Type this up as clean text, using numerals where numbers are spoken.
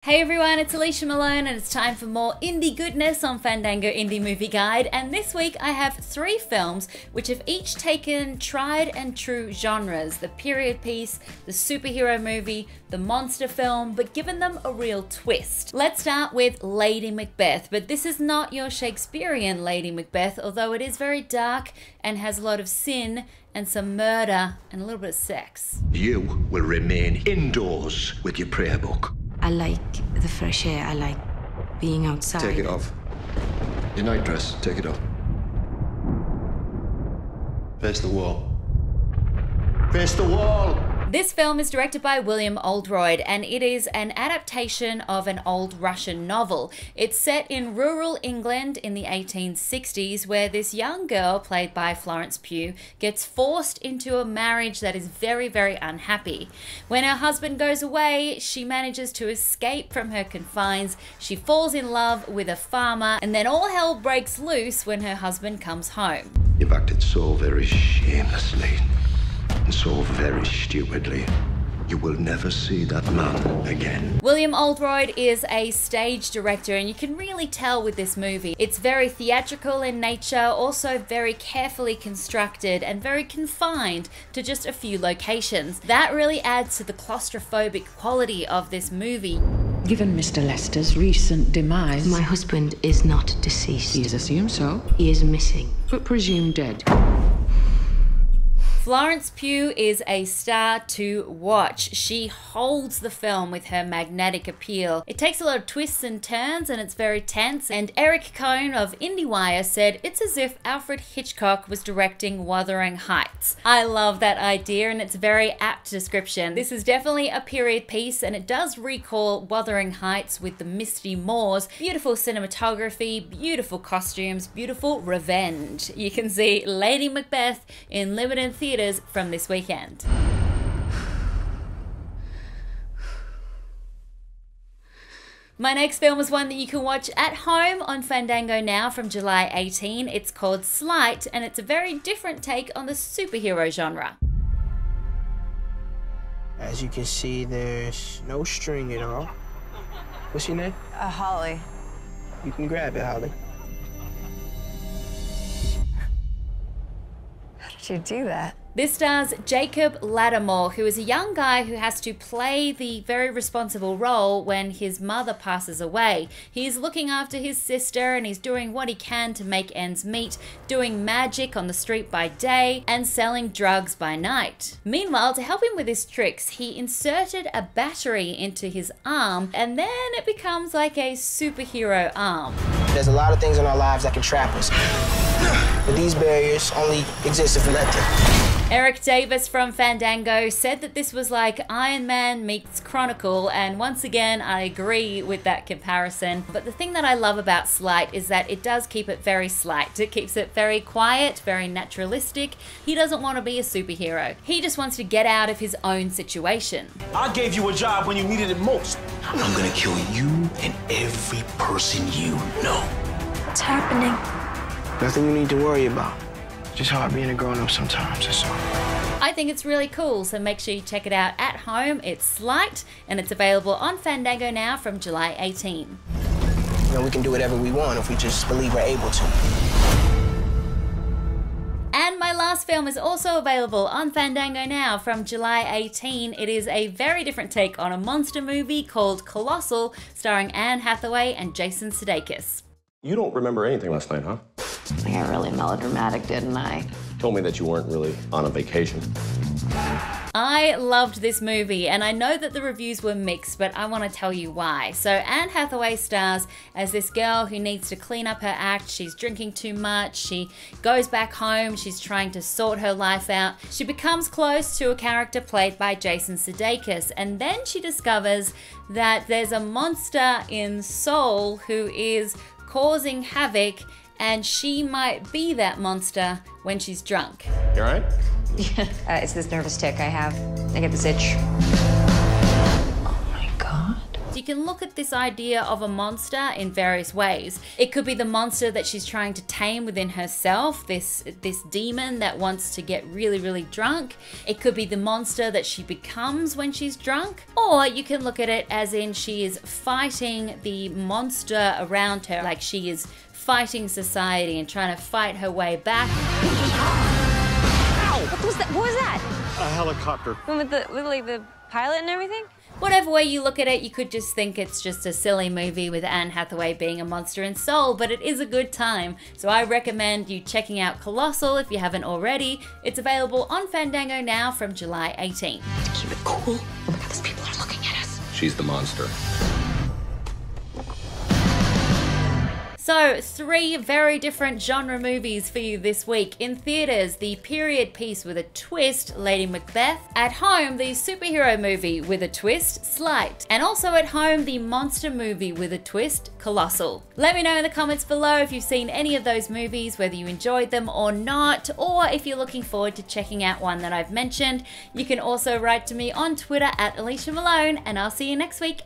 Hey everyone, it's Alicia Malone and it's time for more indie goodness on Fandango Indie Movie Guide, and this week I have 3 films which have each taken tried and true genres, the period piece, the superhero movie, the monster film, but given them a real twist. Let's start with Lady Macbeth, but this is not your Shakespearean Lady Macbeth, although it is very dark and has a lot of sin and some murder and a little bit of sex. You will remain indoors with your prayer book. I like the fresh air. I like being outside. Take it off. Your nightdress, take it off. Face the wall. Face the wall! This film is directed by William Oldroyd, and it is an adaptation of an old Russian novel. It's set in rural England in the 1860s, where this young girl, played by Florence Pugh, gets forced into a marriage that is very, very unhappy. When her husband goes away, she manages to escape from her confines. She falls in love with a farmer, and then all hell breaks loose when her husband comes home. You've acted so very shamelessly. And so very stupidly. You will never see that man again. William Oldroyd is a stage director, and you can really tell with this movie. It's very theatrical in nature, also very carefully constructed and very confined to just a few locations. That really adds to the claustrophobic quality of this movie. Given Mr. Lester's recent demise... My husband is not deceased. He is assumed so. He is missing. But presumed dead. Florence Pugh is a star to watch. She holds the film with her magnetic appeal. It takes a lot of twists and turns and it's very tense, and Eric Cohn of IndieWire said it's as if Alfred Hitchcock was directing Wuthering Heights. I love that idea and it's a very apt description. This is definitely a period piece and it does recall Wuthering Heights with the misty moors, beautiful cinematography, beautiful costumes, beautiful revenge. You can see Lady Macbeth in limited theaters from this weekend. My next film is one that you can watch at home on Fandango now from July 18. It's called Sleight, and it's a very different take on the superhero genre. As you can see, there's no string at all. What's your name? Holly. You can grab it, Holly. How did you do that? This stars Jacob Lattimore, who is a young guy who has to play the very responsible role when his mother passes away. He's looking after his sister and he's doing what he can to make ends meet, doing magic on the street by day and selling drugs by night. Meanwhile, to help him with his tricks, he inserted a battery into his arm, and then it becomes like a superhero arm. There's a lot of things in our lives that can trap us, but these barriers only exist if we let them. Eric Davis from Fandango said that this was like Iron Man meets Chronicle, and once again I agree with that comparison. But the thing that I love about Sleight is that it does keep it very slight. It keeps it very quiet, very naturalistic. He doesn't want to be a superhero. He just wants to get out of his own situation. I gave you a job when you needed it most. I'm gonna kill you and every person you know. What's happening? Nothing you need to worry about. Just hard being a grown-up sometimes, that's all. I think it's really cool, so make sure you check it out at home. It's Sleight, and it's available on Fandango now from July 18. You know, we can do whatever we want if we just believe we're able to. And my last film is also available on Fandango now from July 18. It is a very different take on a monster movie called Colossal, starring Anne Hathaway and Jason Sudeikis. You don't remember anything last night, huh? I got really melodramatic, didn't I? Told me that you weren't really on a vacation. I loved this movie, and I know that the reviews were mixed, but I want to tell you why. So Anne Hathaway stars as this girl who needs to clean up her act. She's drinking too much. She goes back home. She's trying to sort her life out. She becomes close to a character played by Jason Sudeikis, and then she discovers that there's a monster in Seoul who is causing havoc, and she might be that monster when she's drunk. You all right? It's this nervous tick I have. I get this itch. Oh my God. you can look at this idea of a monster in various ways. It could be the monster that she's trying to tame within herself, this demon that wants to get really, really drunk. It could be the monster that she becomes when she's drunk. Or you can look at it as in she is fighting the monster around her, like she is fighting society and trying to fight her way back. Ow! What was that? What was that? A helicopter. With like the pilot and everything? Whatever way you look at it, you could just think it's just a silly movie with Anne Hathaway being a monster in Soul, but it is a good time. So I recommend you checking out Colossal if you haven't already. It's available on Fandango now from July 18th. Keep it cool. Oh my God, these people are looking at us. She's the monster. So, 3 very different genre movies for you this week. In theaters, the period piece with a twist, Lady Macbeth. At home, the superhero movie with a twist, Sleight. And also at home, the monster movie with a twist, Colossal. Let me know in the comments below if you've seen any of those movies, whether you enjoyed them or not, or if you're looking forward to checking out one that I've mentioned. You can also write to me on Twitter at Alicia Malone, and I'll see you next week.